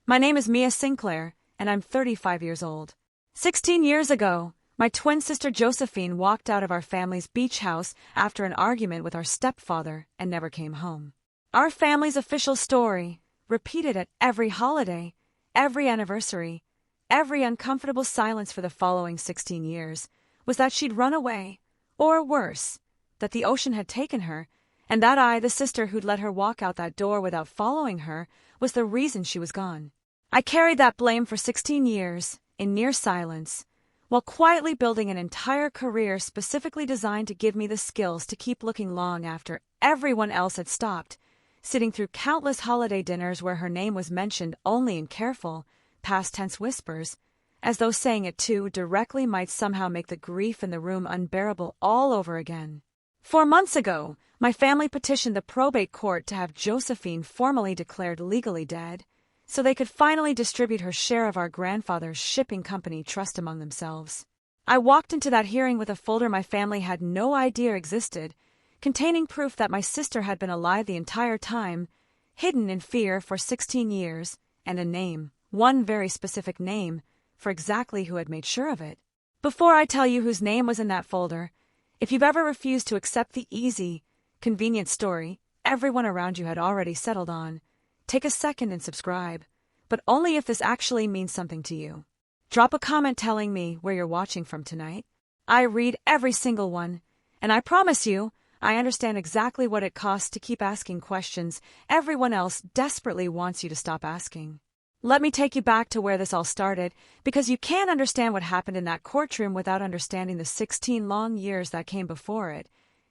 My name is Mia Sinclair, and I'm 35 years old. 16 years ago, my twin sister Josephine walked out of our family's beach house after an argument with our stepfather and never came home. Our family's official story, repeated at every holiday, every anniversary, every uncomfortable silence for the following 16 years, was that she'd run away, or worse, that the ocean had taken her, and that I, the sister who'd let her walk out that door without following her, was the reason she was gone. I carried that blame for 16 years, in near silence, while quietly building an entire career specifically designed to give me the skills to keep looking long after everyone else had stopped, sitting through countless holiday dinners where her name was mentioned only in careful, past-tense whispers, as though saying it too directly might somehow make the grief in the room unbearable all over again. 4 months ago, my family petitioned the probate court to have Josephine formally declared legally dead, so they could finally distribute her share of our grandfather's shipping company trust among themselves. I walked into that hearing with a folder my family had no idea existed, containing proof that my sister had been alive the entire time, hidden in fear for 16 years, and a name, one very specific name, for exactly who had made sure of it. Before I tell you whose name was in that folder, if you've ever refused to accept the easy, convenient story everyone around you had already settled on, take a second and subscribe, but only if this actually means something to you. Drop a comment telling me where you're watching from tonight. I read every single one, and I promise you, I understand exactly what it costs to keep asking questions everyone else desperately wants you to stop asking. Let me take you back to where this all started, because you can't understand what happened in that courtroom without understanding the 16 long years that came before it,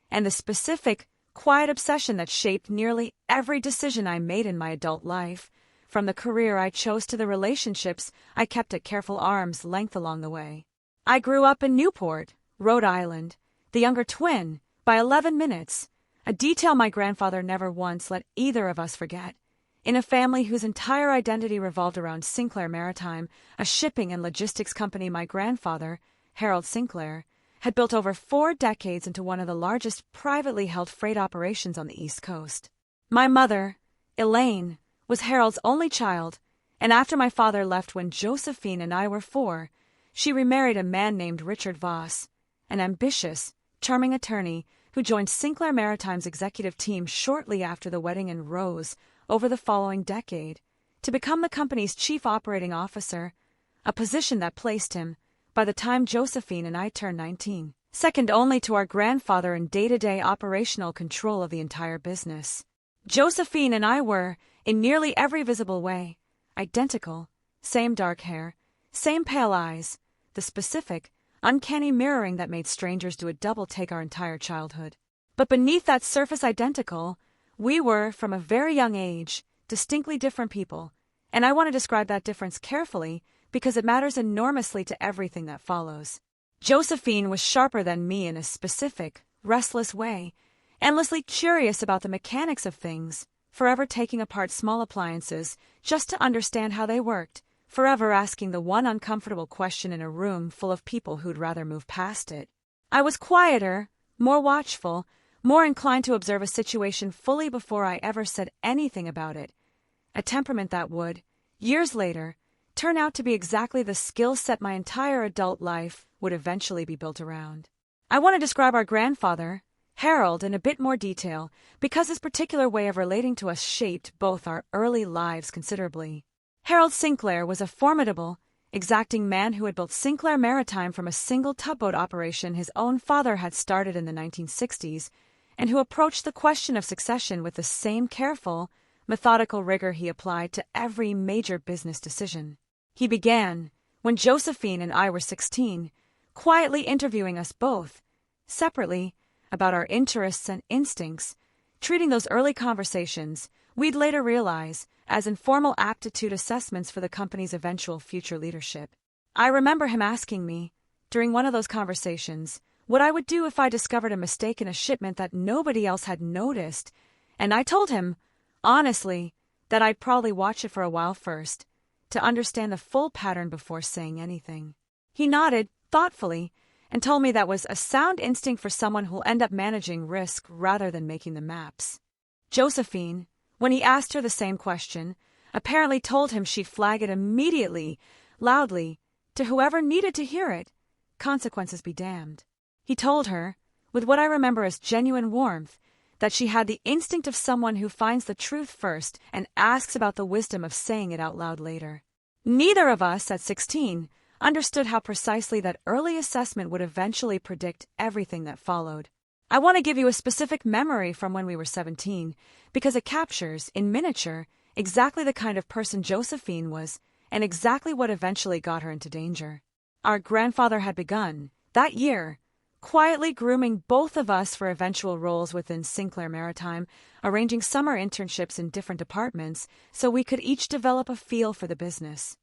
and the specific, quiet obsession that shaped nearly every decision I made in my adult life, from the career I chose to the relationships I kept at careful arm's length along the way. I grew up in Newport, Rhode Island, the younger twin, by 11 minutes, a detail my grandfather never once let either of us forget, in a family whose entire identity revolved around Sinclair Maritime, a shipping and logistics company my grandfather, Harold Sinclair, had built over 4 decades into one of the largest privately held freight operations on the East Coast. My mother, Elaine, was Harold's only child, and after my father left when Josephine and I were 4, she remarried a man named Richard Voss, an ambitious, charming attorney who joined Sinclair Maritime's executive team shortly after the wedding and rose, over the following decade, to become the company's chief operating officer, a position that placed him, by the time Josephine and I turned 19, second only to our grandfather in day-to-day operational control of the entire business. Josephine and I were, in nearly every visible way, identical, same dark hair, same pale eyes, the specific, uncanny mirroring that made strangers do a double take our entire childhood. But beneath that surface identical, we were, from a very young age, distinctly different people, and I want to describe that difference carefully because it matters enormously to everything that follows. Josephine was sharper than me in a specific, restless way, endlessly curious about the mechanics of things, forever taking apart small appliances just to understand how they worked, forever asking the one uncomfortable question in a room full of people who'd rather move past it. I was quieter, more watchful, more inclined to observe a situation fully before I ever said anything about it, a temperament that would, years later, turn out to be exactly the skill set my entire adult life would eventually be built around. I want to describe our grandfather, Harold, in a bit more detail because his particular way of relating to us shaped both our early lives considerably. Harold Sinclair was a formidable, exacting man who had built Sinclair Maritime from a single tugboat operation his own father had started in the 1960s, and who approached the question of succession with the same careful, methodical rigor he applied to every major business decision. He began, when Josephine and I were 16, quietly interviewing us both, separately, about our interests and instincts, treating those early conversations, we'd later realize, as informal aptitude assessments for the company's eventual future leadership. I remember him asking me, during one of those conversations, what I would do if I discovered a mistake in a shipment that nobody else had noticed, and I told him, honestly, that I'd probably watch it for a while first, to understand the full pattern before saying anything. He nodded, thoughtfully, and told me that was a sound instinct for someone who'll end up managing risk rather than making the maps. Josephine, when he asked her the same question, apparently told him she'd flag it immediately, loudly, to whoever needed to hear it. Consequences be damned. He told her, with what I remember as genuine warmth, that she had the instinct of someone who finds the truth first and asks about the wisdom of saying it out loud later. Neither of us, at 16, understood how precisely that early assessment would eventually predict everything that followed. I want to give you a specific memory from when we were 17, because it captures, in miniature, exactly the kind of person Josephine was and exactly what eventually got her into danger. Our grandfather had begun, that year, quietly grooming both of us for eventual roles within Sinclair Maritime, arranging summer internships in different departments so we could each develop a feel for the business.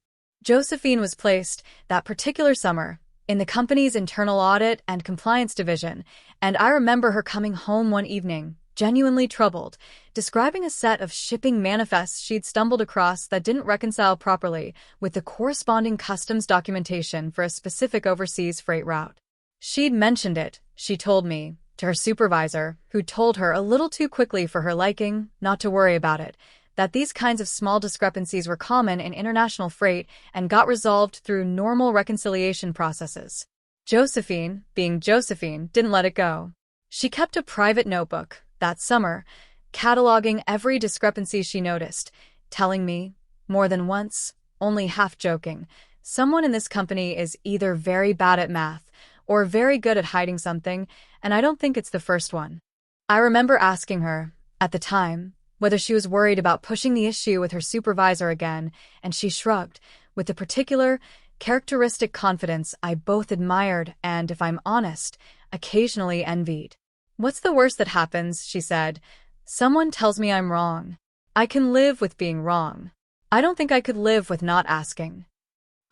Josephine was placed, that particular summer, in the company's internal audit and compliance division, and I remember her coming home one evening, genuinely troubled, describing a set of shipping manifests she'd stumbled across that didn't reconcile properly with the corresponding customs documentation for a specific overseas freight route. She'd mentioned it, she told me, to her supervisor, who told her a little too quickly for her liking, not to worry about it, that these kinds of small discrepancies were common in international freight and got resolved through normal reconciliation processes. Josephine, being Josephine, didn't let it go. She kept a private notebook, that summer, cataloging every discrepancy she noticed, telling me, more than once, only half joking, someone in this company is either very bad at math or very good at hiding something, and I don't think it's the first one. I remember asking her, at the time, whether she was worried about pushing the issue with her supervisor again, and she shrugged, with the particular, characteristic confidence I both admired and, if I'm honest, occasionally envied. "What's the worst that happens?" she said. "Someone tells me I'm wrong. I can live with being wrong. I don't think I could live with not asking."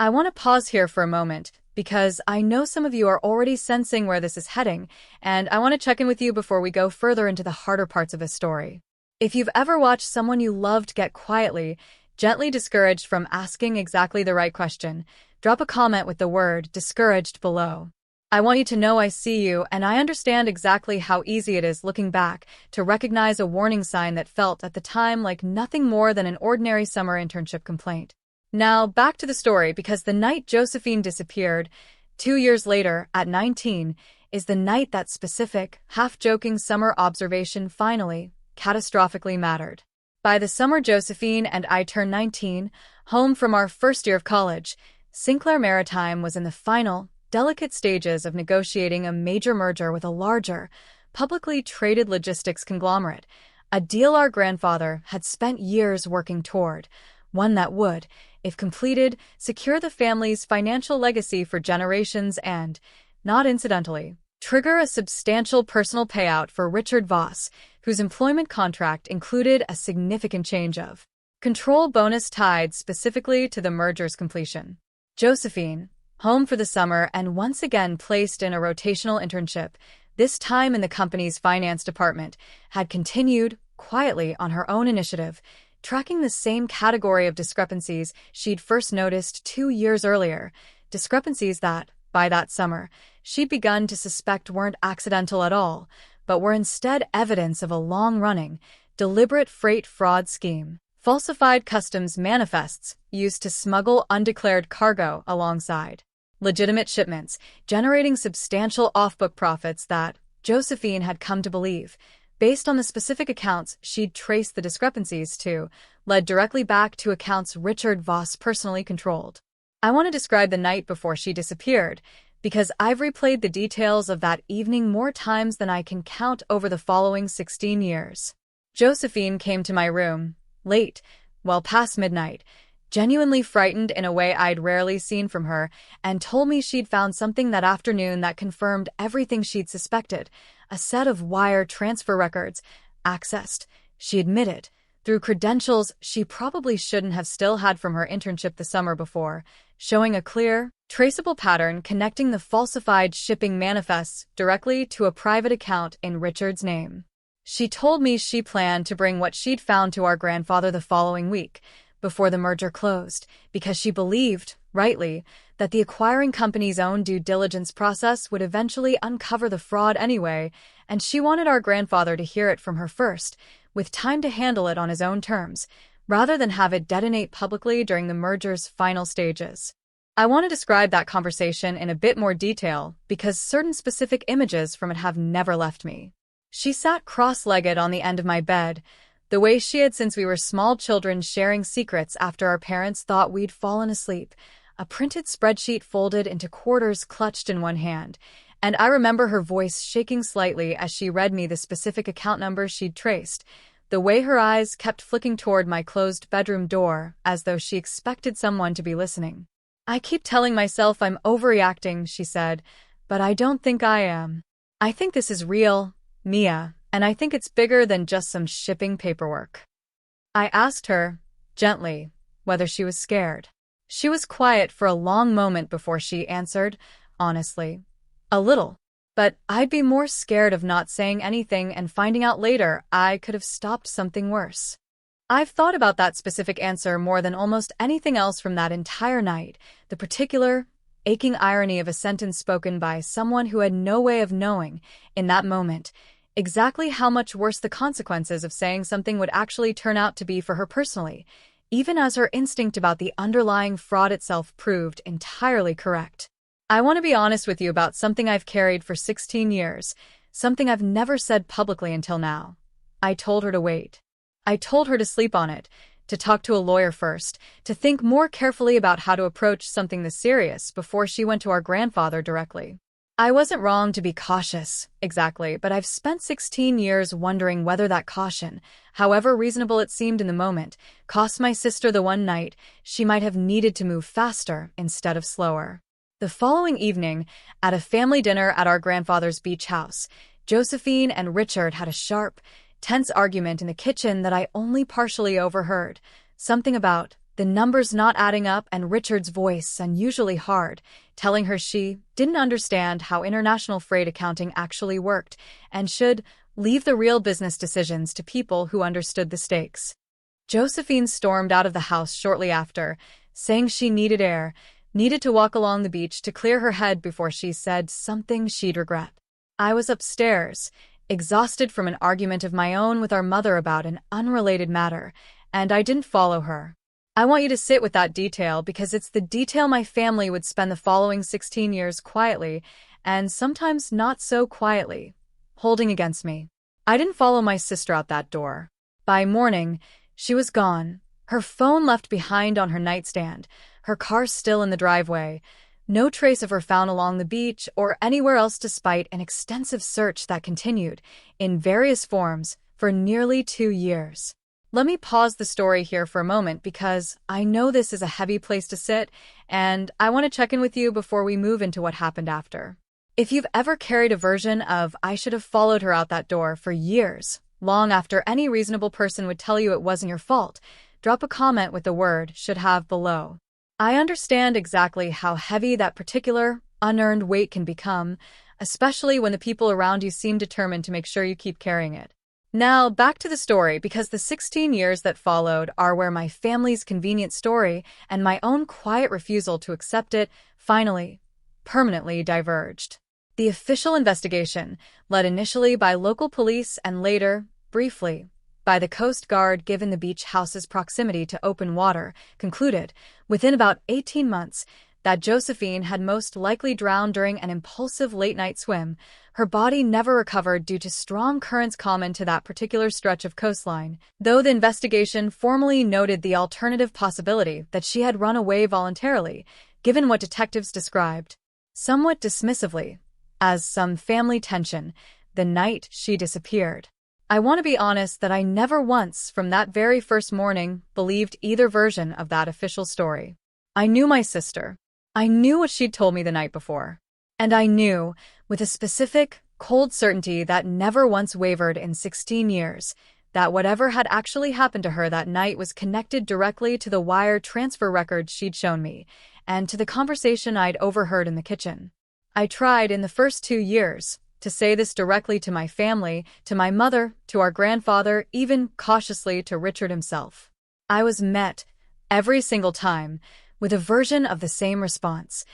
I want to pause here for a moment, because I know some of you are already sensing where this is heading, and I want to check in with you before we go further into the harder parts of this story. If you've ever watched someone you loved get quietly, gently discouraged from asking exactly the right question, drop a comment with the word "discouraged" below. I want you to know I see you, and I understand exactly how easy it is looking back to recognize a warning sign that felt at the time like nothing more than an ordinary summer internship complaint. Now, back to the story, because the night Josephine disappeared, 2 years later, at 19, is the night that specific, half-joking summer observation finally, catastrophically mattered. By the summer Josephine and I turned 19, home from our first year of college, Sinclair Maritime was in the final, delicate stages of negotiating a major merger with a larger, publicly traded logistics conglomerate, a deal our grandfather had spent years working toward, one that would, if completed, secure the family's financial legacy for generations and, not incidentally, trigger a substantial personal payout for Richard Voss, whose employment contract included a significant change of control bonus tied specifically to the merger's completion. Josephine, home for the summer and once again placed in a rotational internship, this time in the company's finance department, had continued, quietly on her own initiative, tracking the same category of discrepancies she'd first noticed 2 years earlier, discrepancies that, by that summer, she'd begun to suspect weren't accidental at all, but were instead evidence of a long-running, deliberate freight fraud scheme. Falsified customs manifests used to smuggle undeclared cargo alongside legitimate shipments, generating substantial off-book profits that Josephine had come to believe, based on the specific accounts she'd traced the discrepancies to, led directly back to accounts Richard Voss personally controlled. I want to describe the night before she disappeared, because I've replayed the details of that evening more times than I can count over the following 16 years. Josephine came to my room, late, well past midnight, genuinely frightened in a way I'd rarely seen from her, and told me she'd found something that afternoon that confirmed everything she'd suspected, a set of wire transfer records, accessed, she admitted, through credentials she probably shouldn't have still had from her internship the summer before, showing a clear, traceable pattern connecting the falsified shipping manifests directly to a private account in Richard's name. She told me she planned to bring what she'd found to our grandfather the following week, before the merger closed, because she believed, rightly, that the acquiring company's own due diligence process would eventually uncover the fraud anyway, and she wanted our grandfather to hear it from her first, with time to handle it on his own terms, rather than have it detonate publicly during the merger's final stages. I want to describe that conversation in a bit more detail because certain specific images from it have never left me. She sat cross-legged on the end of my bed, the way she had since we were small children sharing secrets after our parents thought we'd fallen asleep, a printed spreadsheet folded into quarters clutched in one hand, and I remember her voice shaking slightly as she read me the specific account number she'd traced, the way her eyes kept flicking toward my closed bedroom door as though she expected someone to be listening. "I keep telling myself I'm overreacting," she said, "but I don't think I am. I think this is real, Mia, and I think it's bigger than just some shipping paperwork." I asked her, gently, whether she was scared. She was quiet for a long moment before she answered, honestly, "A little. But I'd be more scared of not saying anything and finding out later I could have stopped something worse." I've thought about that specific answer more than almost anything else from that entire night, the particular, aching irony of a sentence spoken by someone who had no way of knowing, in that moment, exactly how much worse the consequences of saying something would actually turn out to be for her personally, even as her instinct about the underlying fraud itself proved entirely correct. I want to be honest with you about something I've carried for 16 years, something I've never said publicly until now. I told her to wait. I told her to sleep on it, to talk to a lawyer first, to think more carefully about how to approach something this serious before she went to our grandfather directly. I wasn't wrong to be cautious, exactly, but I've spent 16 years wondering whether that caution, however reasonable it seemed in the moment, cost my sister the one night she might have needed to move faster instead of slower. The following evening, at a family dinner at our grandfather's beach house, Josephine and Richard had a sharp, tense argument in the kitchen that I only partially overheard. Something about the numbers not adding up and Richard's voice unusually hard, telling her she didn't understand how international freight accounting actually worked and should leave the real business decisions to people who understood the stakes. Josephine stormed out of the house shortly after, saying she needed air, needed to walk along the beach to clear her head before she said something she'd regret. I was upstairs, exhausted from an argument of my own with our mother about an unrelated matter, and I didn't follow her. I want you to sit with that detail because it's the detail my family would spend the following 16 years quietly, and sometimes not so quietly, holding against me. I didn't follow my sister out that door. By morning, she was gone, her phone left behind on her nightstand, her car still in the driveway, no trace of her found along the beach or anywhere else despite an extensive search that continued, in various forms, for nearly 2 years. Let me pause the story here for a moment because I know this is a heavy place to sit, and I want to check in with you before we move into what happened after. If you've ever carried a version of "I should have followed her out that door" for years, long after any reasonable person would tell you it wasn't your fault, drop a comment with the word "should have" below. I understand exactly how heavy that particular, unearned weight can become, especially when the people around you seem determined to make sure you keep carrying it. Now, back to the story, because the 16 years that followed are where my family's convenient story and my own quiet refusal to accept it finally, permanently diverged. The official investigation, led initially by local police and later, briefly, by the Coast Guard given the beach house's proximity to open water, concluded, within about 18 months, that Josephine had most likely drowned during an impulsive late-night swim, her body never recovered due to strong currents common to that particular stretch of coastline, though the investigation formally noted the alternative possibility that she had run away voluntarily, given what detectives described, somewhat dismissively, as some family tension, the night she disappeared. I want to be honest that I never once, from that very first morning, believed either version of that official story. I knew my sister. I knew what she'd told me the night before. And I knew, with a specific, cold certainty that never once wavered in 16 years, that whatever had actually happened to her that night was connected directly to the wire transfer records she'd shown me, and to the conversation I'd overheard in the kitchen. I tried in the first 2 years to say this directly to my family, to my mother, to our grandfather, even cautiously to Richard himself. I was met, every single time, with a version of the same response,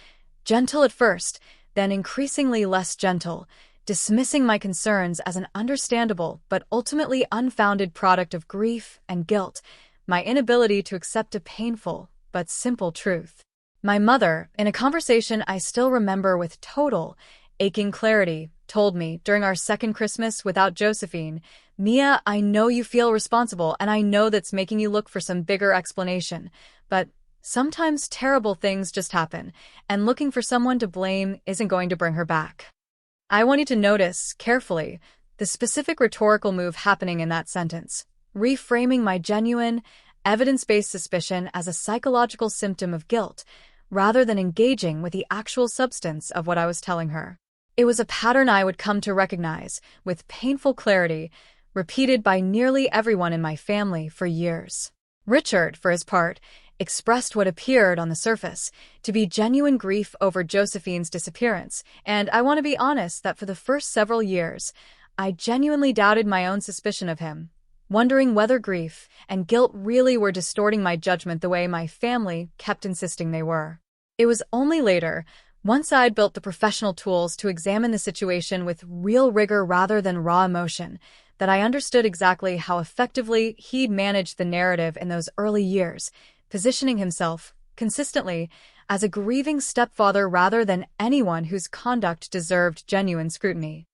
gentle at first, then increasingly less gentle, dismissing my concerns as an understandable but ultimately unfounded product of grief and guilt, my inability to accept a painful but simple truth. My mother, in a conversation I still remember with total, aching clarity, told me during our second Christmas without Josephine, "Mia, I know you feel responsible, and I know that's making you look for some bigger explanation, but sometimes terrible things just happen, and looking for someone to blame isn't going to bring her back." I want you to notice, carefully, the specific rhetorical move happening in that sentence, reframing my genuine, evidence-based suspicion as a psychological symptom of guilt, rather than engaging with the actual substance of what I was telling her. It was a pattern I would come to recognize, with painful clarity, repeated by nearly everyone in my family for years. Richard, for his part, expressed what appeared on the surface to be genuine grief over Josephine's disappearance, and I want to be honest that for the first several years, I genuinely doubted my own suspicion of him, wondering whether grief and guilt really were distorting my judgment the way my family kept insisting they were. It was only later, once I'd built the professional tools to examine the situation with real rigor rather than raw emotion, that I understood exactly how effectively he'd managed the narrative in those early years, positioning himself, consistently, as a grieving stepfather rather than anyone whose conduct deserved genuine scrutiny.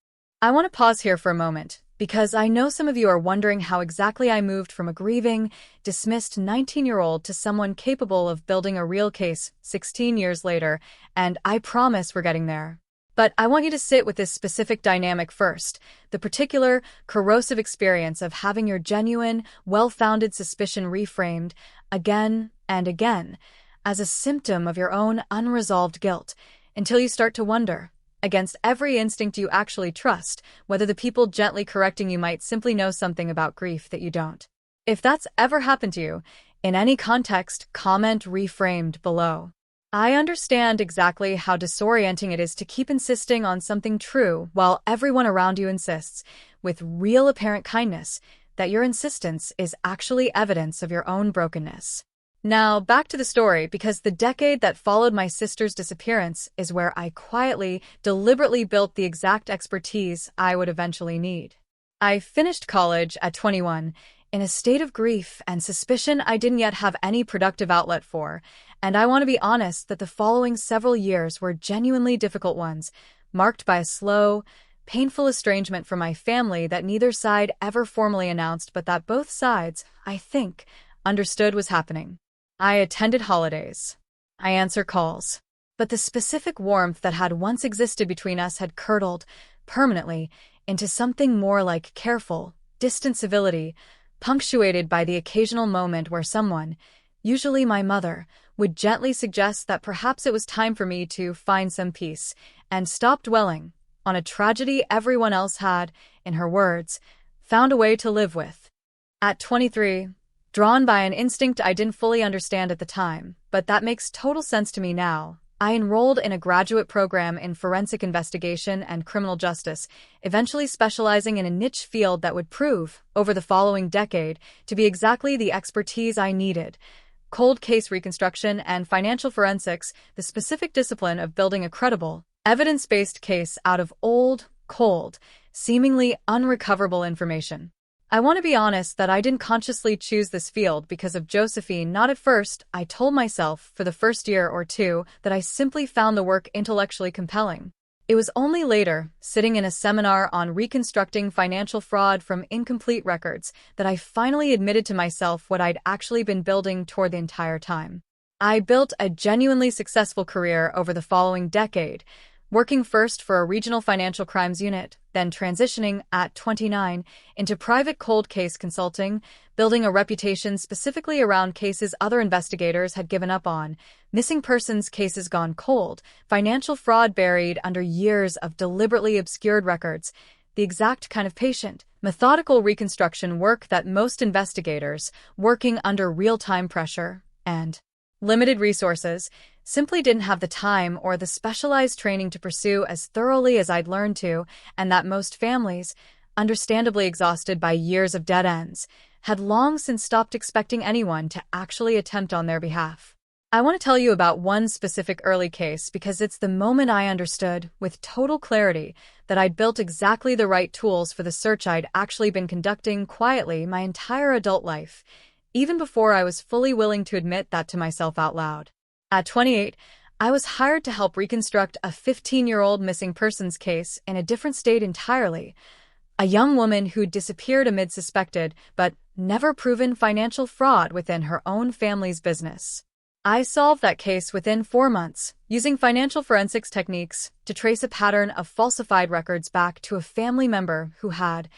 I want to pause here for a moment, because I know some of you are wondering how exactly I moved from a grieving, dismissed 19-year-old to someone capable of building a real case 16 years later, and I promise we're getting there. But I want you to sit with this specific dynamic first, the particular, corrosive experience of having your genuine, well-founded suspicion reframed, again and again, as a symptom of your own unresolved guilt, until you start to wonder, against every instinct you actually trust, whether the people gently correcting you might simply know something about grief that you don't. If that's ever happened to you, in any context, comment reframed below. I understand exactly how disorienting it is to keep insisting on something true while everyone around you insists, with real apparent kindness, that your insistence is actually evidence of your own brokenness. Now, back to the story, because the decade that followed my sister's disappearance is where I quietly, deliberately built the exact expertise I would eventually need. I finished college at 21, in a state of grief and suspicion I didn't yet have any productive outlet for, and I want to be honest that the following several years were genuinely difficult ones, marked by a slow, painful estrangement from my family that neither side ever formally announced, but that both sides, I think, understood was happening. I attended holidays. I answered calls. But the specific warmth that had once existed between us had curdled, permanently, into something more like careful, distant civility, punctuated by the occasional moment where someone, usually my mother, would gently suggest that perhaps it was time for me to find some peace and stop dwelling on a tragedy everyone else had, in her words, found a way to live with. At 23, drawn by an instinct I didn't fully understand at the time, but that makes total sense to me now, I enrolled in a graduate program in forensic investigation and criminal justice, eventually specializing in a niche field that would prove, over the following decade, to be exactly the expertise I needed: cold case reconstruction and financial forensics, the specific discipline of building a credible, evidence-based case out of old, cold, seemingly unrecoverable information. I want to be honest that I didn't consciously choose this field because of Josephine. Not at first. I told myself, for the first year or two, that I simply found the work intellectually compelling. It was only later, sitting in a seminar on reconstructing financial fraud from incomplete records, that I finally admitted to myself what I'd actually been building toward the entire time. I built a genuinely successful career over the following decade, working first for a regional financial crimes unit, then transitioning, at 29, into private cold case consulting, building a reputation specifically around cases other investigators had given up on: missing persons cases gone cold, financial fraud buried under years of deliberately obscured records, the exact kind of patient, methodical reconstruction work that most investigators, working under real-time pressure and limited resources, simply didn't have the time or the specialized training to pursue as thoroughly as I'd learned to, and that most families, understandably exhausted by years of dead ends, had long since stopped expecting anyone to actually attempt on their behalf. I want to tell you about one specific early case because it's the moment I understood, with total clarity, that I'd built exactly the right tools for the search I'd actually been conducting quietly my entire adult life. even before I was fully willing to admit that to myself out loud. At 28, I was hired to help reconstruct a 15-year-old missing persons case in a different state entirely. A young woman who disappeared amid suspected, but never proven financial fraud within her own family's business. I solved that case within 4 months, using financial forensics techniques to trace a pattern of falsified records back to a family member who had,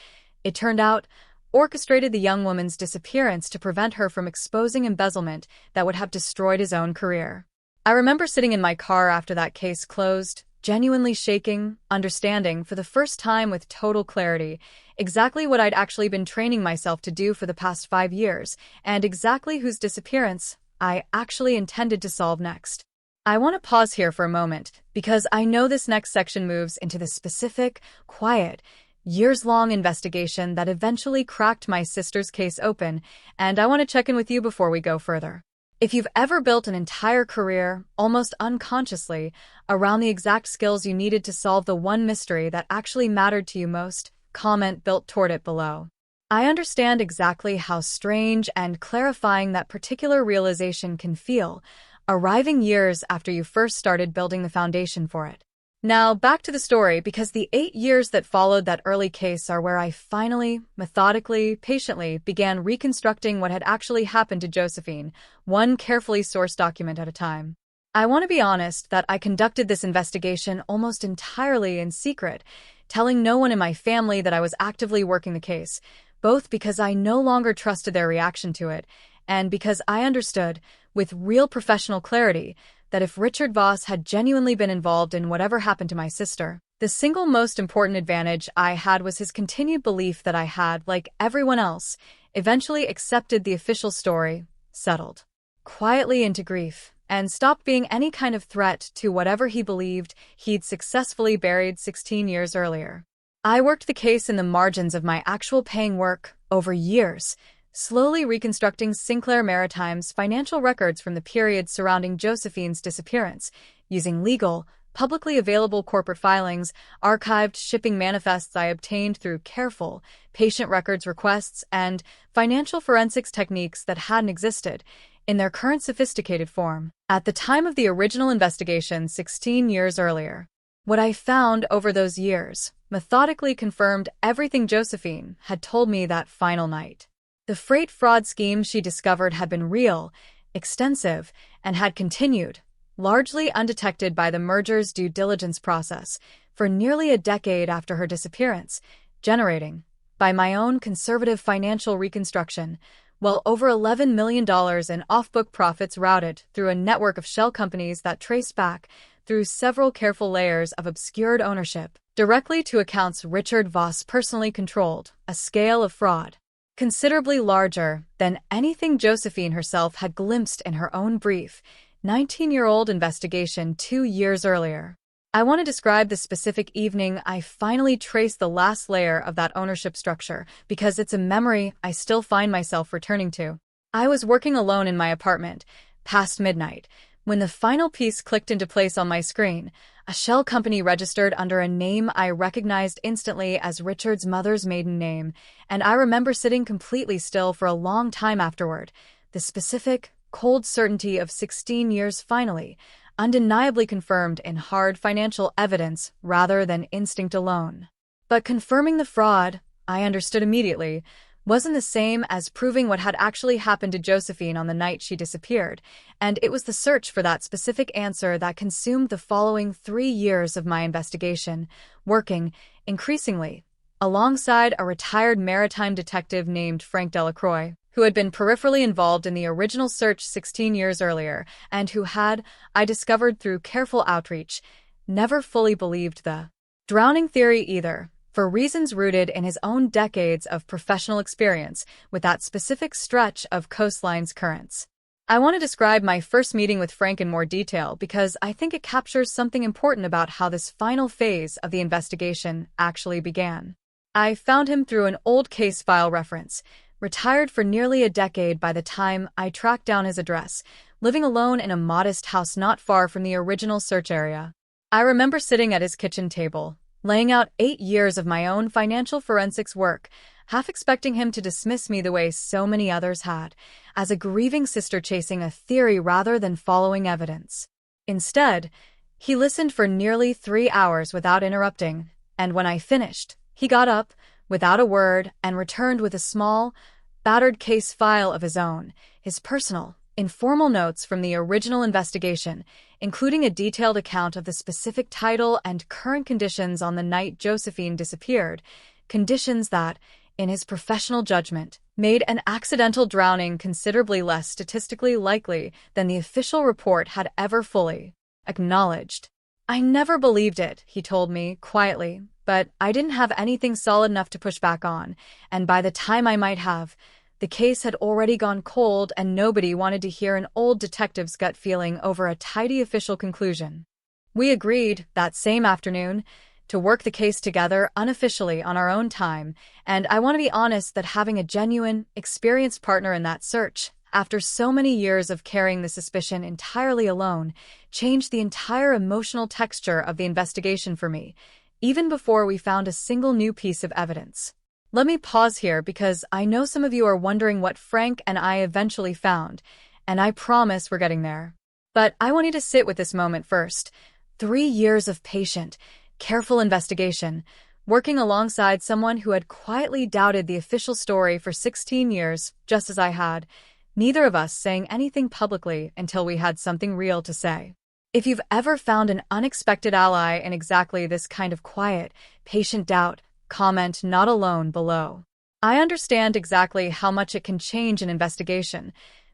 it turned out, orchestrated the young woman's disappearance to prevent her from exposing embezzlement that would have destroyed his own career. I remember sitting in my car after that case closed, genuinely shaking, understanding for the first time with total clarity exactly what I'd actually been training myself to do for the past 5 years, and exactly whose disappearance I actually intended to solve next. I want to pause here for a moment, because I know this next section moves into the specific, quiet, years-long investigation that eventually cracked my sister's case open, and I want to check in with you before we go further. If you've ever built an entire career, almost unconsciously, around the exact skills you needed to solve the one mystery that actually mattered to you most, comment built toward it below. I understand exactly how strange and clarifying that particular realization can feel, arriving years after you first started building the foundation for it. Now, back to the story, because the 8 years that followed that early case are where I finally, methodically, patiently began reconstructing what had actually happened to Josephine, one carefully sourced document at a time. I want to be honest that I conducted this investigation almost entirely in secret, telling no one in my family that I was actively working the case, both because I no longer trusted their reaction to it, and because I understood, with real professional clarity, that if Richard Voss had genuinely been involved in whatever happened to my sister, the single most important advantage I had was his continued belief that I had, like everyone else, eventually accepted the official story, settled quietly into grief, and stopped being any kind of threat to whatever he believed he'd successfully buried 16 years earlier. I worked the case in the margins of my actual paying work over years, slowly reconstructing Sinclair Maritime's financial records from the period surrounding Josephine's disappearance, using legal, publicly available corporate filings, archived shipping manifests I obtained through careful, patient records requests, and financial forensics techniques that hadn't existed, in their current sophisticated form, at the time of the original investigation 16 years earlier. What I found over those years methodically confirmed everything Josephine had told me that final night. The freight fraud scheme she discovered had been real, extensive, and had continued, largely undetected by the merger's due diligence process, for nearly a decade after her disappearance, generating, by my own conservative financial reconstruction, well over $11 million in off-book profits routed through a network of shell companies that traced back, through several careful layers of obscured ownership, directly to accounts Richard Voss personally controlled, a scale of fraud considerably larger than anything Josephine herself had glimpsed in her own brief, 19-year-old investigation 2 years earlier. I want to describe the specific evening I finally traced the last layer of that ownership structure, because it's a memory I still find myself returning to. I was working alone in my apartment, past midnight, when the final piece clicked into place on my screen, a shell company registered under a name I recognized instantly as Richard's mother's maiden name, and I remember sitting completely still for a long time afterward, the specific, cold certainty of 16 years finally, undeniably confirmed in hard financial evidence rather than instinct alone. But confirming the fraud, I understood immediately, wasn't the same as proving what had actually happened to Josephine on the night she disappeared, and it was the search for that specific answer that consumed the following 3 years of my investigation, working, increasingly, alongside a retired maritime detective named Frank Delacroix, who had been peripherally involved in the original search 16 years earlier, and who had, I discovered through careful outreach, never fully believed the drowning theory either, for reasons rooted in his own decades of professional experience with that specific stretch of coastline's currents. I want to describe my first meeting with Frank in more detail because I think it captures something important about how this final phase of the investigation actually began. I found him through an old case file reference, retired for nearly a decade by the time I tracked down his address, living alone in a modest house not far from the original search area. I remember sitting at his kitchen table, laying out 8 years of my own financial forensics work, half expecting him to dismiss me the way so many others had, as a grieving sister chasing a theory rather than following evidence. Instead, he listened for nearly 3 hours without interrupting, and when I finished, he got up, without a word, and returned with a small, battered case file of his own, his personal, informal notes from the original investigation, including a detailed account of the specific title and current conditions on the night Josephine disappeared, conditions that, in his professional judgment, made an accidental drowning considerably less statistically likely than the official report had ever fully acknowledged. I never believed it, he told me, quietly, but I didn't have anything solid enough to push back on, and by the time I might have, the case had already gone cold and nobody wanted to hear an old detective's gut feeling over a tidy official conclusion. We agreed, that same afternoon, to work the case together unofficially on our own time, and I want to be honest that having a genuine, experienced partner in that search, after so many years of carrying the suspicion entirely alone, changed the entire emotional texture of the investigation for me, even before we found a single new piece of evidence. Let me pause here because I know some of you are wondering what Frank and I eventually found, and I promise we're getting there. But I want you to sit with this moment first. 3 years of patient, careful investigation, working alongside someone who had quietly doubted the official story for 16 years, just as I had, neither of us saying anything publicly until we had something real to say. If you've ever found an unexpected ally in exactly this kind of quiet, patient doubt, comment "not alone" below. I understand exactly how much it can change an investigation,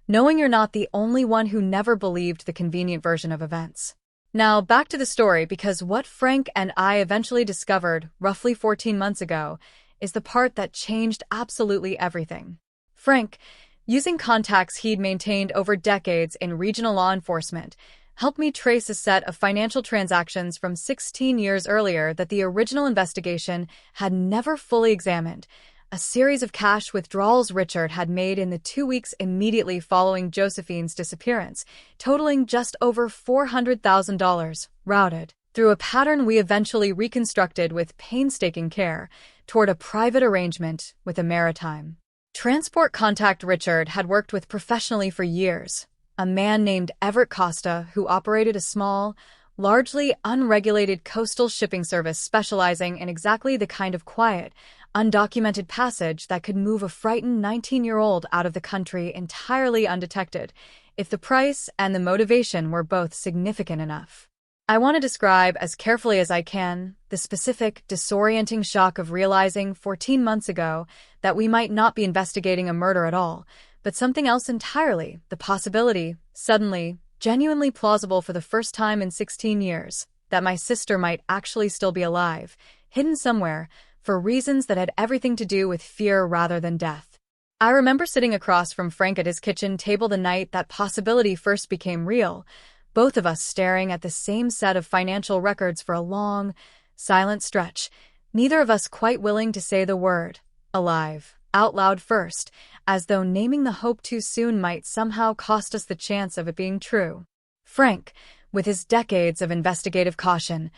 knowing you're not the only one who never believed the convenient version of events. Now, back to the story, because what Frank and I eventually discovered, roughly 14 months ago, is the part that changed absolutely everything. Frank, using contacts he'd maintained over decades in regional law enforcement, helped me trace a set of financial transactions from 16 years earlier that the original investigation had never fully examined, a series of cash withdrawals Richard had made in the 2 weeks immediately following Josephine's disappearance, totaling just over $400,000, routed through a pattern we eventually reconstructed with painstaking care toward a private arrangement with a maritime transport contact Richard had worked with professionally for years, a man named Everett Costa who operated a small, largely unregulated coastal shipping service specializing in exactly the kind of quiet, undocumented passage that could move a frightened 19-year-old out of the country entirely undetected, if the price and the motivation were both significant enough. I want to describe as carefully as I can the specific, disorienting shock of realizing 14 months ago that we might not be investigating a murder at all, but something else entirely, the possibility, suddenly, genuinely plausible for the first time in 16 years, that my sister might actually still be alive, hidden somewhere, for reasons that had everything to do with fear rather than death. I remember sitting across from Frank at his kitchen table the night that possibility first became real, both of us staring at the same set of financial records for a long, silent stretch, neither of us quite willing to say the word, alive, out loud first, as though naming the hope too soon might somehow cost us the chance of it being true. Frank, with his decades of investigative caution,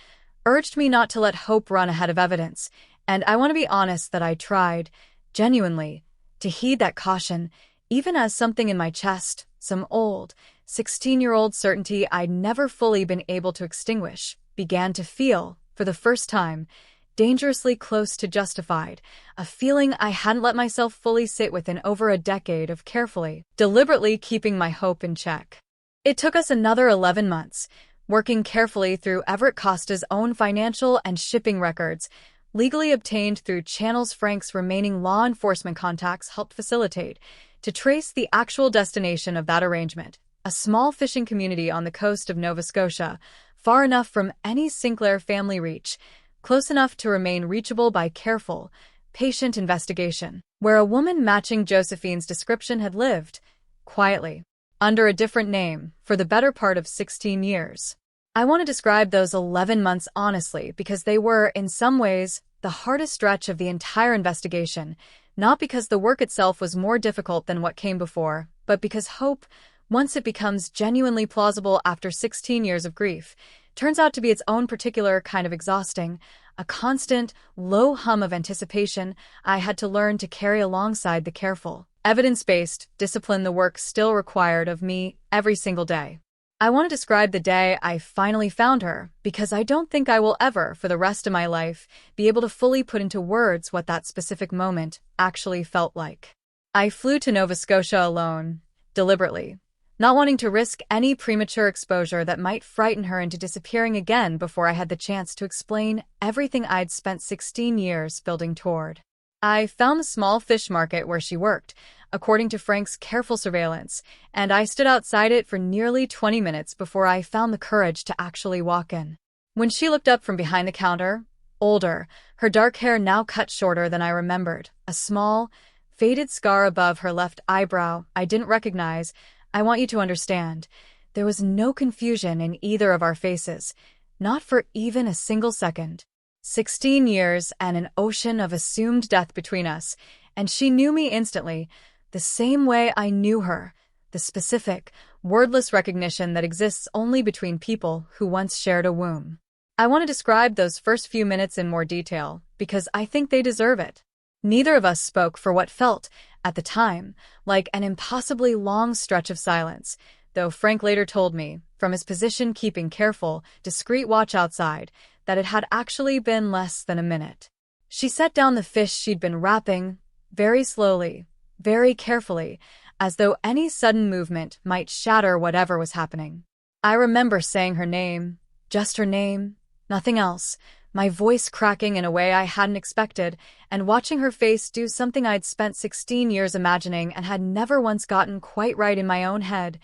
urged me not to let hope run ahead of evidence, and I want to be honest that I tried, genuinely, to heed that caution, even as something in my chest, some old, 16-year-old certainty I'd never fully been able to extinguish, began to feel, for the first time, dangerously close to justified, a feeling I hadn't let myself fully sit with in over a decade of carefully, deliberately keeping my hope in check. It took us another 11 months, working carefully through Everett Costa's own financial and shipping records, legally obtained through channels Frank's remaining law enforcement contacts helped facilitate, to trace the actual destination of that arrangement, a small fishing community on the coast of Nova Scotia, far enough from any Sinclair family reach, close enough to remain reachable by careful, patient investigation, where a woman matching Josephine's description had lived, quietly, under a different name, for the better part of 16 years. I want to describe those 11 months honestly because they were, in some ways, the hardest stretch of the entire investigation, not because the work itself was more difficult than what came before, but because hope, once it becomes genuinely plausible after 16 years of grief, turns out to be its own particular kind of exhausting, a constant, low hum of anticipation I had to learn to carry alongside the careful, evidence-based discipline the work still required of me every single day. I want to describe the day I finally found her, because I don't think I will ever, for the rest of my life, be able to fully put into words what that specific moment actually felt like. I flew to Nova Scotia alone, deliberately, not wanting to risk any premature exposure that might frighten her into disappearing again before I had the chance to explain everything I'd spent 16 years building toward. I found the small fish market where she worked, according to Frank's careful surveillance, and I stood outside it for nearly 20 minutes before I found the courage to actually walk in. When she looked up from behind the counter, older, her dark hair now cut shorter than I remembered, a small, faded scar above her left eyebrow I didn't recognize, I want you to understand, there was no confusion in either of our faces, not for even a single second. 16 years and an ocean of assumed death between us, and she knew me instantly, the same way I knew her, the specific, wordless recognition that exists only between people who once shared a womb. I want to describe those first few minutes in more detail, because I think they deserve it. Neither of us spoke for what felt, at the time, like an impossibly long stretch of silence, though Frank later told me, from his position keeping careful, discreet watch outside, that it had actually been less than a minute. She set down the fish she'd been wrapping, very slowly, very carefully, as though any sudden movement might shatter whatever was happening. I remember saying her name, just her name, nothing else, my voice cracking in a way I hadn't expected, and watching her face do something I'd spent 16 years imagining and had never once gotten quite right in my own head.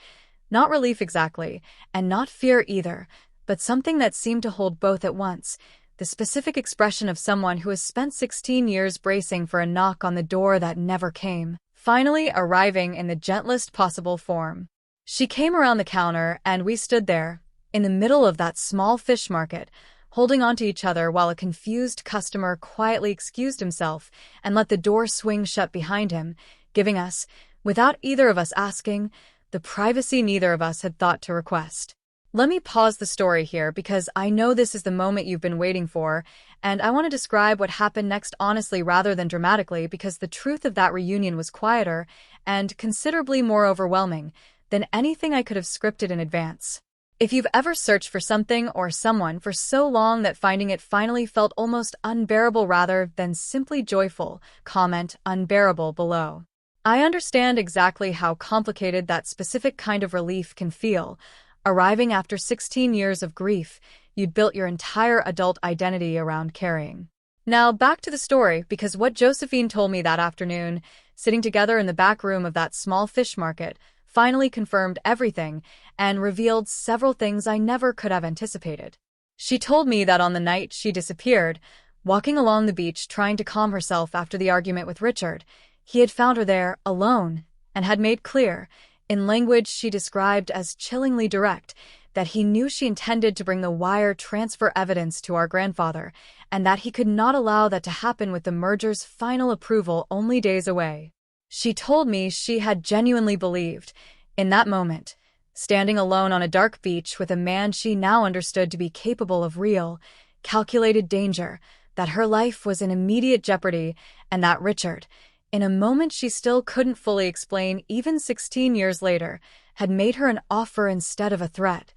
Not relief exactly, and not fear either, but something that seemed to hold both at once, the specific expression of someone who has spent 16 years bracing for a knock on the door that never came, finally arriving in the gentlest possible form. She came around the counter, and we stood there, in the middle of that small fish market, holding onto each other while a confused customer quietly excused himself and let the door swing shut behind him, giving us, without either of us asking, the privacy neither of us had thought to request. Let me pause the story here because I know this is the moment you've been waiting for, and I want to describe what happened next honestly rather than dramatically because the truth of that reunion was quieter and considerably more overwhelming than anything I could have scripted in advance. If you've ever searched for something or someone for so long that finding it finally felt almost unbearable rather than simply joyful, comment unbearable below. I understand exactly how complicated that specific kind of relief can feel, arriving after 16 years of grief you'd built your entire adult identity around carrying. Now back to the story, because what Josephine told me that afternoon, sitting together in the back room of that small fish market, finally confirmed everything and revealed several things I never could have anticipated. She told me that on the night she disappeared, walking along the beach trying to calm herself after the argument with Richard, he had found her there, alone, and had made clear, in language she described as chillingly direct, that he knew she intended to bring the wire transfer evidence to our grandfather, and that he could not allow that to happen with the merger's final approval only days away. She told me she had genuinely believed, in that moment, standing alone on a dark beach with a man she now understood to be capable of real, calculated danger, that her life was in immediate jeopardy, and that Richard, in a moment she still couldn't fully explain even 16 years later, had made her an offer instead of a threat.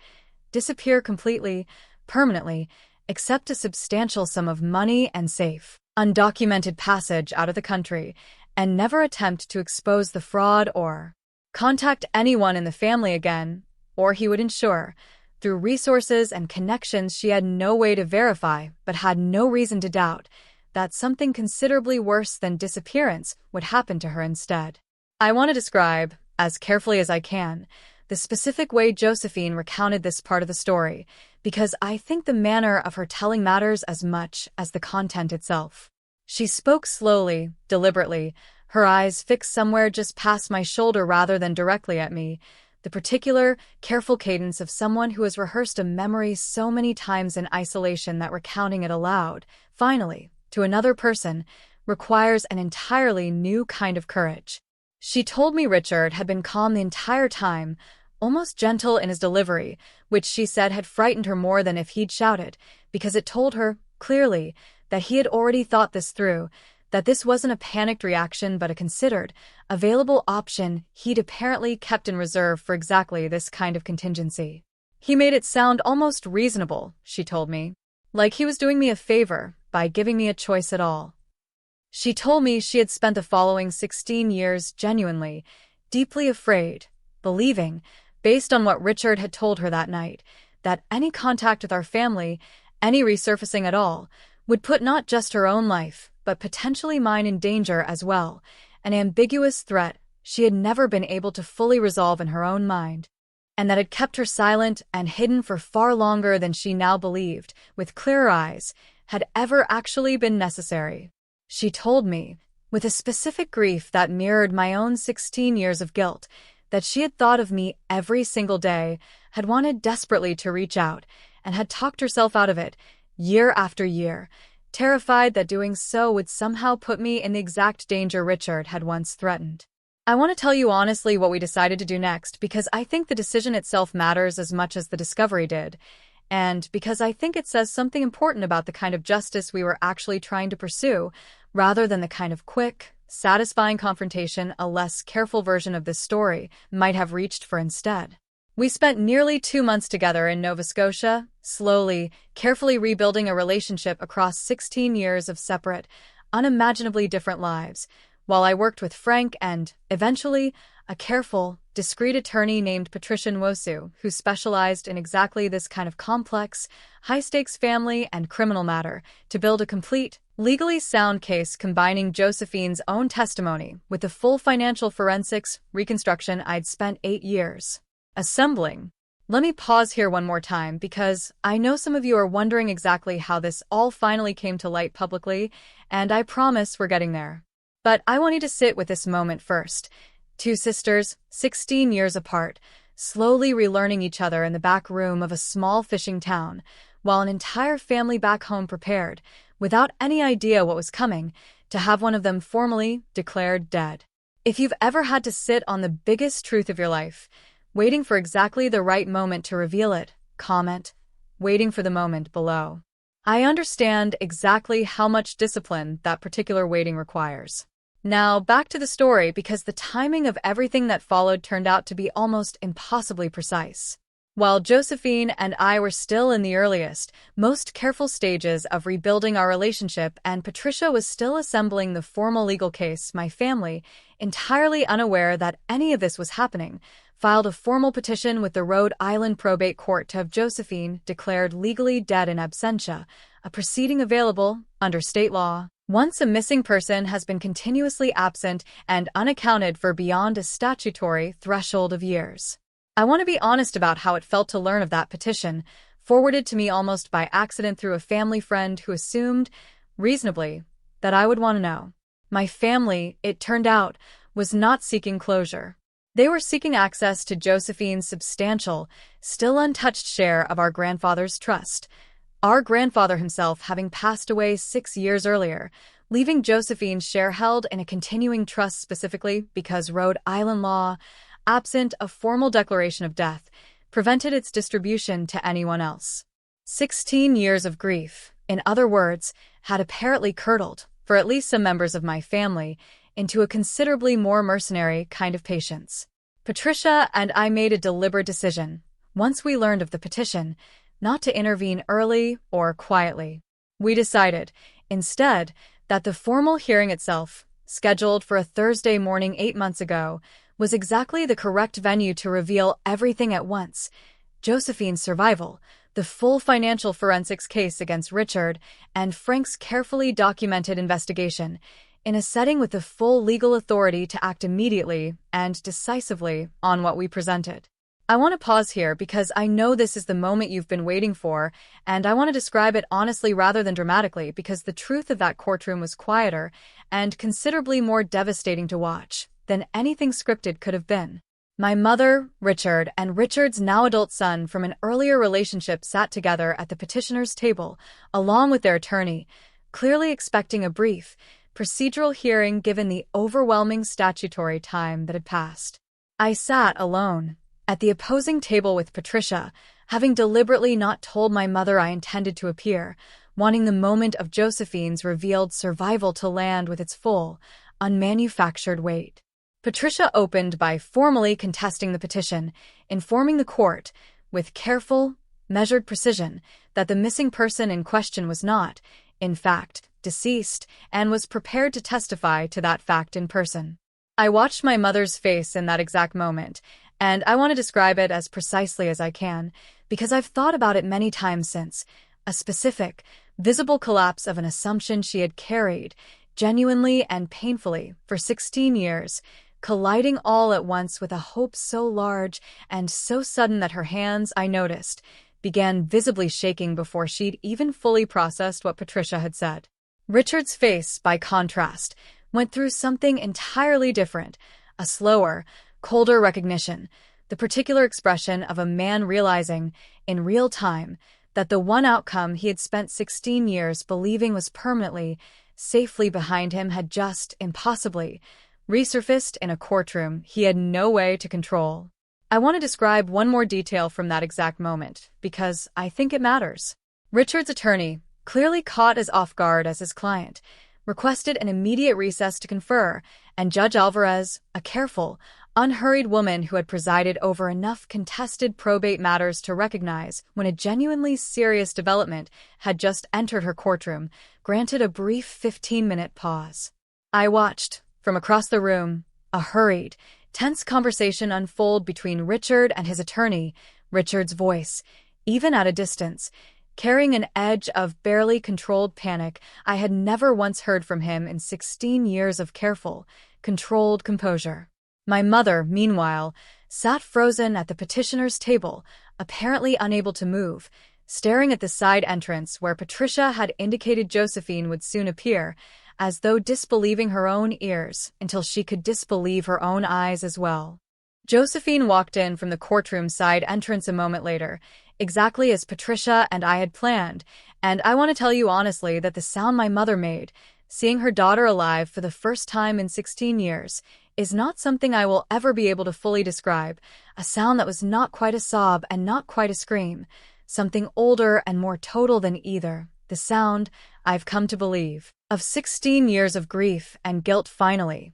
Disappear completely, permanently, accept a substantial sum of money and safe, undocumented passage out of the country, and never attempt to expose the fraud or contact anyone in the family again, or he would ensure, through resources and connections she had no way to verify but had no reason to doubt, that something considerably worse than disappearance would happen to her instead. I want to describe, as carefully as I can, the specific way Josephine recounted this part of the story, because I think the manner of her telling matters as much as the content itself. She spoke slowly, deliberately, her eyes fixed somewhere just past my shoulder rather than directly at me, the particular, careful cadence of someone who has rehearsed a memory so many times in isolation that recounting it aloud, finally, to another person, requires an entirely new kind of courage. She told me Richard had been calm the entire time, almost gentle in his delivery, which she said had frightened her more than if he'd shouted, because it told her, clearly, that he had already thought this through, that this wasn't a panicked reaction but a considered, available option he'd apparently kept in reserve for exactly this kind of contingency. He made it sound almost reasonable, she told me, like he was doing me a favor by giving me a choice at all. She told me she had spent the following 16 years genuinely, deeply afraid, believing, based on what Richard had told her that night, that any contact with our family, any resurfacing at all, would put not just her own life, but potentially mine in danger as well, an ambiguous threat she had never been able to fully resolve in her own mind, and that had kept her silent and hidden for far longer than she now believed, with clearer eyes, had ever actually been necessary. She told me, with a specific grief that mirrored my own 16 years of guilt, that she had thought of me every single day, had wanted desperately to reach out, and had talked herself out of it, year after year, terrified that doing so would somehow put me in the exact danger Richard had once threatened. I want to tell you honestly what we decided to do next, because I think the decision itself matters as much as the discovery did, and because I think it says something important about the kind of justice we were actually trying to pursue, rather than the kind of quick, satisfying confrontation a less careful version of this story might have reached for instead. We spent nearly 2 months together in Nova Scotia, slowly, carefully rebuilding a relationship across 16 years of separate, unimaginably different lives, while I worked with Frank and, eventually, a careful, discreet attorney named Petitioned, who specialized in exactly this kind of complex, high-stakes family and criminal matter, to build a complete, legally sound case combining Josephine's own testimony with the full financial forensics reconstruction I'd spent 8 years assembling. Let me pause here one more time because I know some of you are wondering exactly how this all finally came to light publicly, and I promise we're getting there. But I want you to sit with this moment first. 2 sisters, 16 years apart, slowly relearning each other in the back room of a small fishing town, while an entire family back home prepared, without any idea what was coming, to have one of them formally declared dead. If you've ever had to sit on the biggest truth of your life, waiting for exactly the right moment to reveal it, comment, waiting for the moment below. I understand exactly how much discipline that particular waiting requires. Now, back to the story, because the timing of everything that followed turned out to be almost impossibly precise. While Josephine and I were still in the earliest, most careful stages of rebuilding our relationship and Patricia was still assembling the formal legal case, my family, entirely unaware that any of this was happening, filed a formal petition with the Rhode Island Probate Court to have Josephine declared legally dead in absentia, a proceeding available under state law once a missing person has been continuously absent and unaccounted for beyond a statutory threshold of years. I want to be honest about how it felt to learn of that petition, forwarded to me almost by accident through a family friend who assumed, reasonably, that I would want to know. My family, it turned out, was not seeking closure. They were seeking access to Josephine's substantial, still untouched share of our grandfather's trust, our grandfather himself having passed away 6 years earlier, leaving Josephine's share held in a continuing trust specifically because Rhode Island law, absent a formal declaration of death, prevented its distribution to anyone else. 16 years of grief, in other words, had apparently curdled, for at least some members of my family, into a considerably more mercenary kind of patience. Patricia and I made a deliberate decision, once we learned of the petition, not to intervene early or quietly. We decided, instead, that the formal hearing itself, scheduled for a Thursday morning 8 months ago, was exactly the correct venue to reveal everything at once: Josephine's survival, the full financial forensics case against Richard, and Frank's carefully documented investigation, in a setting with the full legal authority to act immediately and decisively on what we presented. I want to pause here because I know this is the moment you've been waiting for, and I want to describe it honestly rather than dramatically because the truth of that courtroom was quieter and considerably more devastating to watch than anything scripted could have been. My mother, Richard, and Richard's now adult son from an earlier relationship sat together at the petitioner's table, along with their attorney, clearly expecting a brief, procedural hearing given the overwhelming statutory time that had passed. I sat alone, At the opposing table with Patricia, having deliberately not told my mother I intended to appear, wanting the moment of Josephine's revealed survival to land with its full, unmanufactured weight. Patricia opened by formally contesting the petition, informing the court, with careful, measured precision, that the missing person in question was not, in fact, deceased, and was prepared to testify to that fact in person. I watched my mother's face in that exact moment, and I want to describe it as precisely as I can, because I've thought about it many times since, a specific, visible collapse of an assumption she had carried, genuinely and painfully, for 16 years, colliding all at once with a hope so large and so sudden that her hands, I noticed, began visibly shaking before she'd even fully processed what Patricia had said. Richard's face, by contrast, went through something entirely different, a slower, colder recognition, the particular expression of a man realizing, in real time, that the one outcome he had spent 16 years believing was permanently, safely behind him had just, impossibly, resurfaced in a courtroom he had no way to control. I want to describe one more detail from that exact moment, because I think it matters. Richard's attorney, clearly caught as off guard as his client, requested an immediate recess to confer, and Judge Alvarez, a careful, unhurried woman who had presided over enough contested probate matters to recognize when a genuinely serious development had just entered her courtroom, granted a brief 15-minute pause. I watched, from across the room, a hurried, tense conversation unfold between Richard and his attorney, Richard's voice, even at a distance, carrying an edge of barely controlled panic I had never once heard from him in 16 years of careful, controlled composure. My mother, meanwhile, sat frozen at the petitioner's table, apparently unable to move, staring at the side entrance where Patricia had indicated Josephine would soon appear, as though disbelieving her own ears until she could disbelieve her own eyes as well. Josephine walked in from the courtroom side entrance a moment later, exactly as Patricia and I had planned, and I want to tell you honestly that the sound my mother made, seeing her daughter alive for the first time in 16 years, is not something I will ever be able to fully describe, a sound that was not quite a sob and not quite a scream, something older and more total than either, the sound, I've come to believe, of 16 years of grief and guilt finally,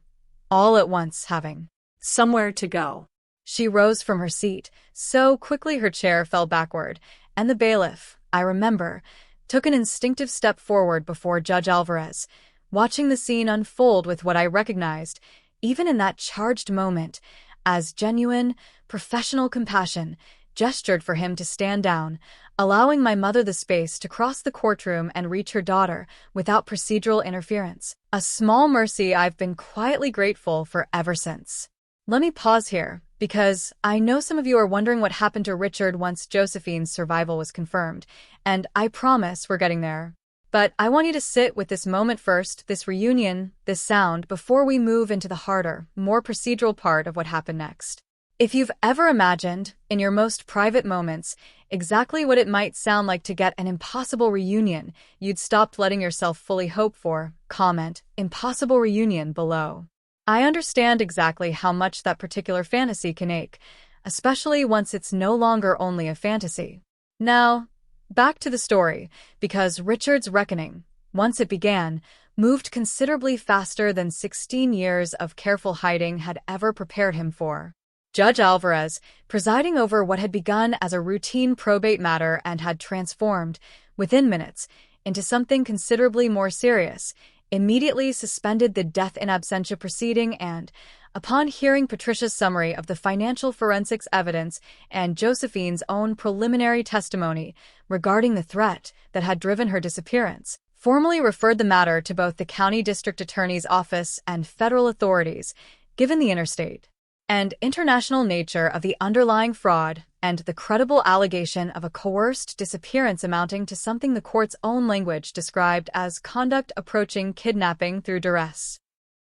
all at once having somewhere to go. She rose from her seat, so quickly her chair fell backward, and the bailiff, I remember, took an instinctive step forward before Judge Alvarez, watching the scene unfold with what I recognized, even in that charged moment, as genuine, professional compassion, gestured for him to stand down, allowing my mother the space to cross the courtroom and reach her daughter without procedural interference, a small mercy I've been quietly grateful for ever since. Let me pause here, because I know some of you are wondering what happened to Richard once Josephine's survival was confirmed, and I promise we're getting there. But I want you to sit with this moment first, this reunion, this sound, before we move into the harder, more procedural part of what happened next. If you've ever imagined, in your most private moments, exactly what it might sound like to get an impossible reunion you'd stopped letting yourself fully hope for, comment "impossible reunion" below. I understand exactly how much that particular fantasy can ache, especially once it's no longer only a fantasy. Now, back to the story, because Richard's reckoning, once it began, moved considerably faster than 16 years of careful hiding had ever prepared him for. Judge Alvarez, presiding over what had begun as a routine probate matter and had transformed, within minutes, into something considerably more serious, immediately suspended the death in absentia proceeding and, upon hearing Patricia's summary of the financial forensics evidence and Josephine's own preliminary testimony regarding the threat that had driven her disappearance, formally referred the matter to both the county district attorney's office and federal authorities, given the interstate and international nature of the underlying fraud and the credible allegation of a coerced disappearance amounting to something the court's own language described as conduct approaching kidnapping through duress.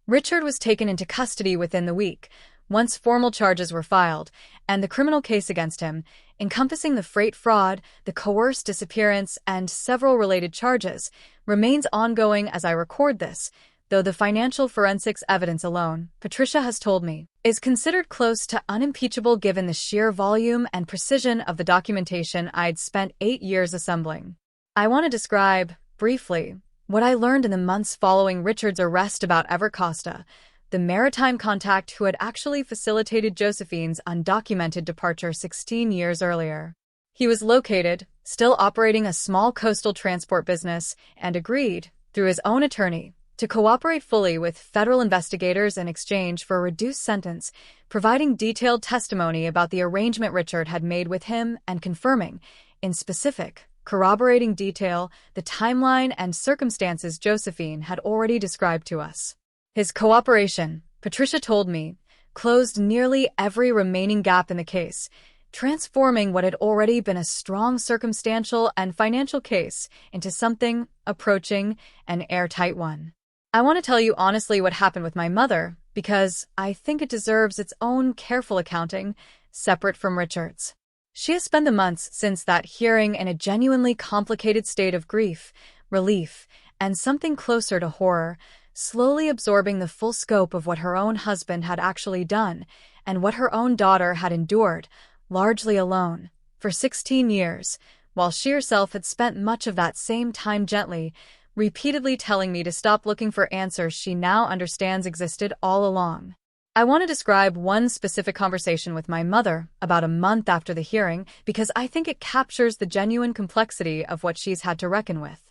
Richard was taken into custody within the week, once formal charges were filed, and the criminal case against him, encompassing the freight fraud, the coerced disappearance, and several related charges, remains ongoing as I record this, though the financial forensics evidence alone, Patricia has told me, is considered close to unimpeachable given the sheer volume and precision of the documentation I'd spent 8 years assembling. I want to describe, briefly, what I learned in the months following Richard's arrest about Everett Costa, the maritime contact who had actually facilitated Josephine's undocumented departure 16 years earlier. He was located, still operating a small coastal transport business, and agreed, through his own attorney, to cooperate fully with federal investigators in exchange for a reduced sentence, providing detailed testimony about the arrangement Richard had made with him and confirming, in specific, corroborating detail, the timeline and circumstances Josephine had already described to us. His cooperation, Patricia told me, closed nearly every remaining gap in the case, transforming what had already been a strong circumstantial and financial case into something approaching an airtight one. I want to tell you honestly what happened with my mother, because I think it deserves its own careful accounting, separate from Richard's. She has spent the months since that hearing in a genuinely complicated state of grief, relief, and something closer to horror, slowly absorbing the full scope of what her own husband had actually done and what her own daughter had endured, largely alone, for 16 years, while she herself had spent much of that same time gently, repeatedly telling me to stop looking for answers she now understands existed all along. I want to describe one specific conversation with my mother about a month after the hearing because I think it captures the genuine complexity of what she's had to reckon with.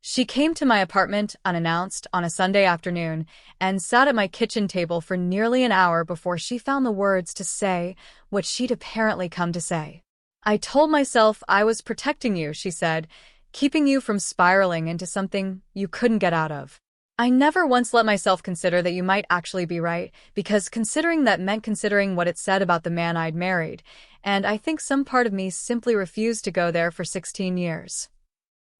She came to my apartment unannounced on a Sunday afternoon and sat at my kitchen table for nearly an hour before she found the words to say what she'd apparently come to say. "I told myself I was protecting you," she said, "keeping you from spiraling into something you couldn't get out of. I never once let myself consider that you might actually be right, because considering that meant considering what it said about the man I'd married, and I think some part of me simply refused to go there for 16 years.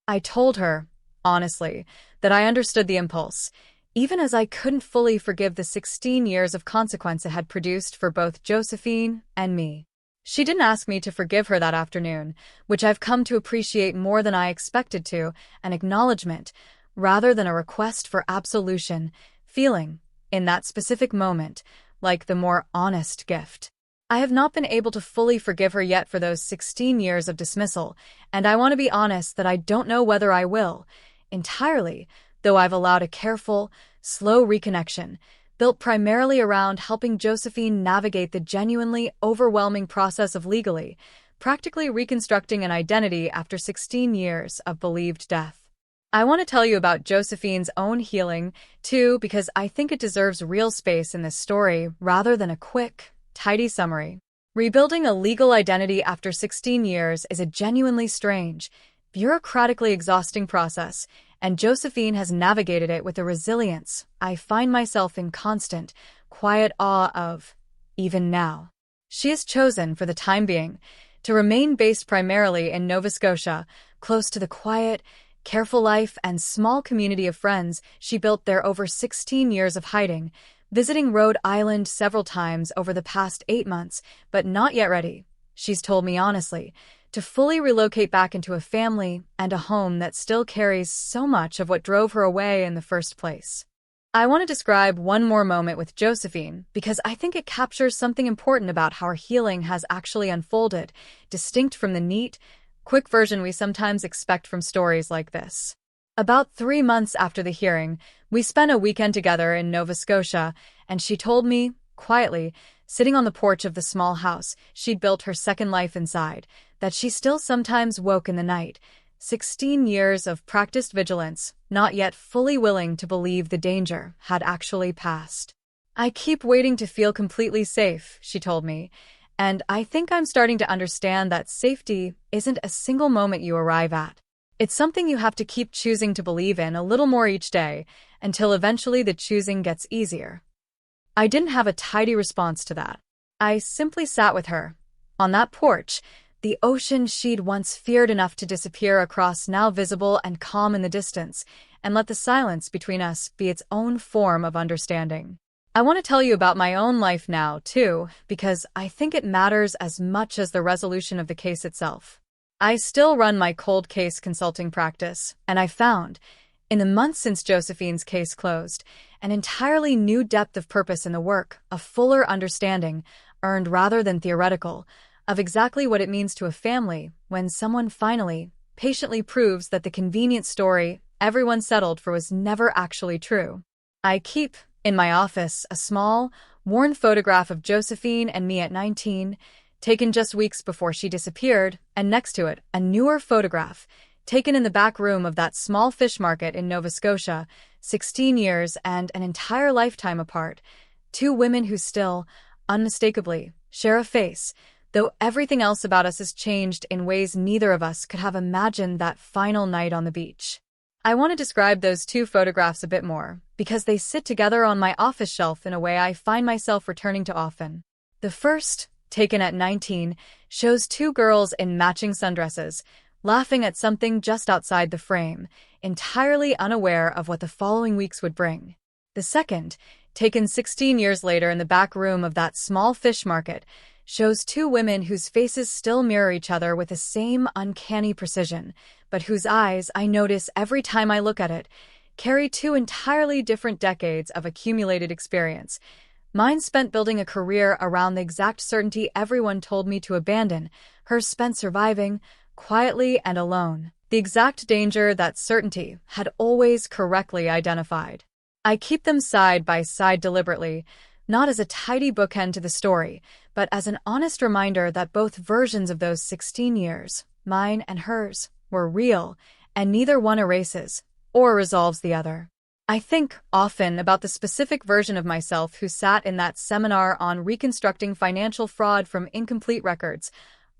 I told her, honestly, that I understood the impulse, even as I couldn't fully forgive the 16 years of consequence it had produced for both Josephine and me. She didn't ask me to forgive her that afternoon, which I've come to appreciate more than I expected to, an acknowledgement, rather than a request for absolution, feeling, in that specific moment, like the more honest gift. I have not been able to fully forgive her yet for those 16 years of dismissal, and I want to be honest that I don't know whether I will, entirely, though I've allowed a careful, slow reconnection, built primarily around helping Josephine navigate the genuinely overwhelming process of legally, practically reconstructing an identity after 16 years of believed death. I want to tell you about Josephine's own healing, too, because I think it deserves real space in this story rather than a quick, tidy summary. Rebuilding a legal identity after 16 years is a genuinely strange, bureaucratically exhausting process, and Josephine has navigated it with a resilience I find myself in constant, quiet awe of, even now. She has chosen, for the time being, to remain based primarily in Nova Scotia, close to the quiet, careful life and small community of friends she built there over 16 years of hiding, visiting Rhode Island several times over the past 8 months, but not yet ready, she's told me honestly, to fully relocate back into a family and a home that still carries so much of what drove her away in the first place. I want to describe one more moment with Josephine because I think it captures something important about how her healing has actually unfolded, distinct from the neat, quick version we sometimes expect from stories like this. About 3 months after the hearing, we spent a weekend together in Nova Scotia, and she told me, quietly, sitting on the porch of the small house she'd built her second life inside, that she still sometimes woke in the night, 16 years of practiced vigilance, not yet fully willing to believe the danger had actually passed. "I keep waiting to feel completely safe," she told me, "and I think I'm starting to understand that safety isn't a single moment you arrive at. It's something you have to keep choosing to believe in a little more each day, until eventually the choosing gets easier." I didn't have a tidy response to that. I simply sat with her, on that porch, the ocean she'd once feared enough to disappear across now visible and calm in the distance, and let the silence between us be its own form of understanding. I want to tell you about my own life now, too, because I think it matters as much as the resolution of the case itself. I still run my cold case consulting practice, and I found, in the months since Josephine's case closed, an entirely new depth of purpose in the work, a fuller understanding, earned rather than theoretical, of exactly what it means to a family when someone finally, patiently proves that the convenient story everyone settled for was never actually true. I keep, in my office, a small, worn photograph of Josephine and me at 19, taken just weeks before she disappeared, and next to it, a newer photograph, taken in the back room of that small fish market in Nova Scotia, 16 years and an entire lifetime apart, two women who still, unmistakably, share a face, though everything else about us has changed in ways neither of us could have imagined that final night on the beach. I want to describe those two photographs a bit more, because they sit together on my office shelf in a way I find myself returning to often. The first, taken at 19, shows two girls in matching sundresses, laughing at something just outside the frame, entirely unaware of what the following weeks would bring. The second, taken 16 years later in the back room of that small fish market, shows two women whose faces still mirror each other with the same uncanny precision, but whose eyes, I notice every time I look at it, carry two entirely different decades of accumulated experience. Mine spent building a career around the exact certainty everyone told me to abandon, hers spent surviving, quietly and alone, the exact danger that certainty had always correctly identified. I keep them side by side deliberately, not as a tidy bookend to the story, but as an honest reminder that both versions of those 16 years, mine and hers, were real, and neither one erases or resolves the other. I think, often, about the specific version of myself who sat in that seminar on reconstructing financial fraud from incomplete records,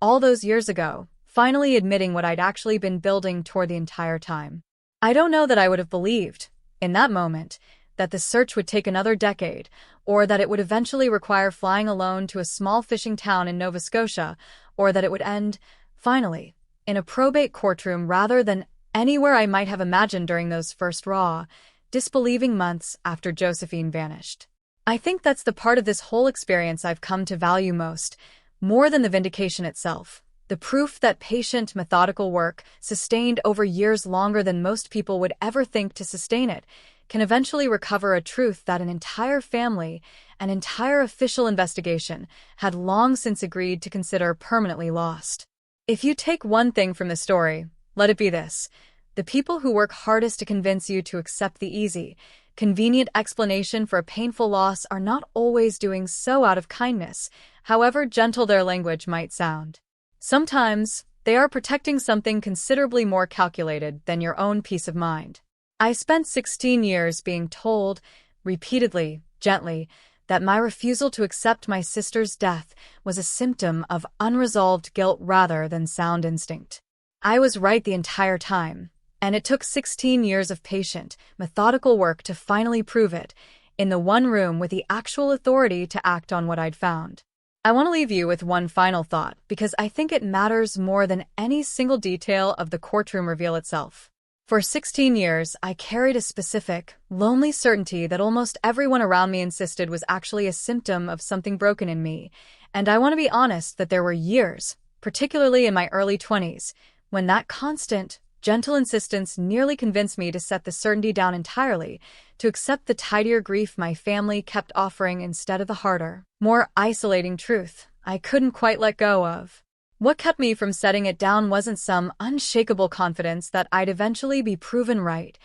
all those years ago, finally admitting what I'd actually been building toward the entire time. I don't know that I would have believed, in that moment, that the search would take another decade, or that it would eventually require flying alone to a small fishing town in Nova Scotia, or that it would end, finally, in a probate courtroom rather than anywhere I might have imagined during those first raw, disbelieving months after Josephine vanished. I think that's the part of this whole experience I've come to value most, more than the vindication itself. The proof that patient, methodical work, sustained over years longer than most people would ever think to sustain it, can eventually recover a truth that an entire family, an entire official investigation, had long since agreed to consider permanently lost. If you take one thing from the story, let it be this: the people who work hardest to convince you to accept the easy, convenient explanation for a painful loss are not always doing so out of kindness, however gentle their language might sound. Sometimes, they are protecting something considerably more calculated than your own peace of mind. I spent 16 years being told, repeatedly, gently, that my refusal to accept my sister's death was a symptom of unresolved guilt rather than sound instinct. I was right the entire time, and it took 16 years of patient, methodical work to finally prove it, in the one room with the actual authority to act on what I'd found. I want to leave you with one final thought, because I think it matters more than any single detail of the courtroom reveal itself. For 16 years, I carried a specific, lonely certainty that almost everyone around me insisted was actually a symptom of something broken in me, and I want to be honest that there were years, particularly in my early 20s, when that constant, gentle insistence nearly convinced me to set the certainty down entirely, to accept the tidier grief my family kept offering instead of the harder, more isolating truth I couldn't quite let go of. What kept me from setting it down wasn't some unshakable confidence that I'd eventually be proven right.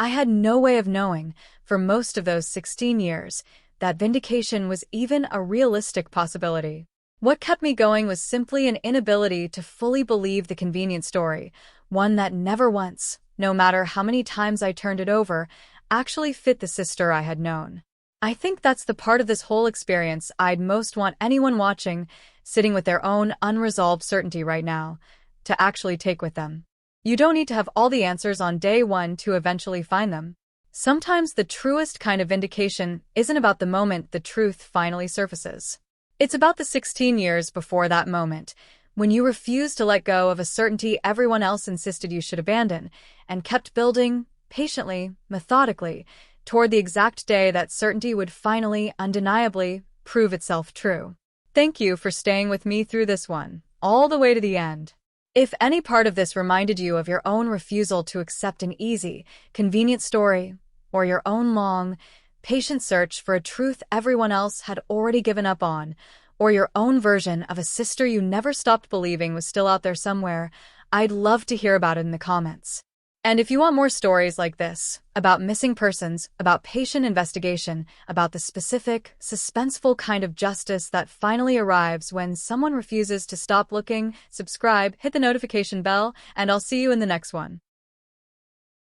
I had no way of knowing, for most of those 16 years, that vindication was even a realistic possibility. What kept me going was simply an inability to fully believe the convenient story, one that never once, no matter how many times I turned it over, actually fit the sister I had known. I think that's the part of this whole experience I'd most want anyone watching, sitting with their own unresolved certainty right now, to actually take with them. You don't need to have all the answers on day one to eventually find them. Sometimes the truest kind of vindication isn't about the moment the truth finally surfaces. It's about the 16 years before that moment, when you refused to let go of a certainty everyone else insisted you should abandon, and kept building, patiently, methodically, toward the exact day that certainty would finally, undeniably, prove itself true. Thank you for staying with me through this one, all the way to the end. If any part of this reminded you of your own refusal to accept an easy, convenient story, or your own long, patient search for a truth everyone else had already given up on, or your own version of a sister you never stopped believing was still out there somewhere, I'd love to hear about it in the comments. And if you want more stories like this, about missing persons, about patient investigation, about the specific, suspenseful kind of justice that finally arrives when someone refuses to stop looking, subscribe, hit the notification bell, and I'll see you in the next one.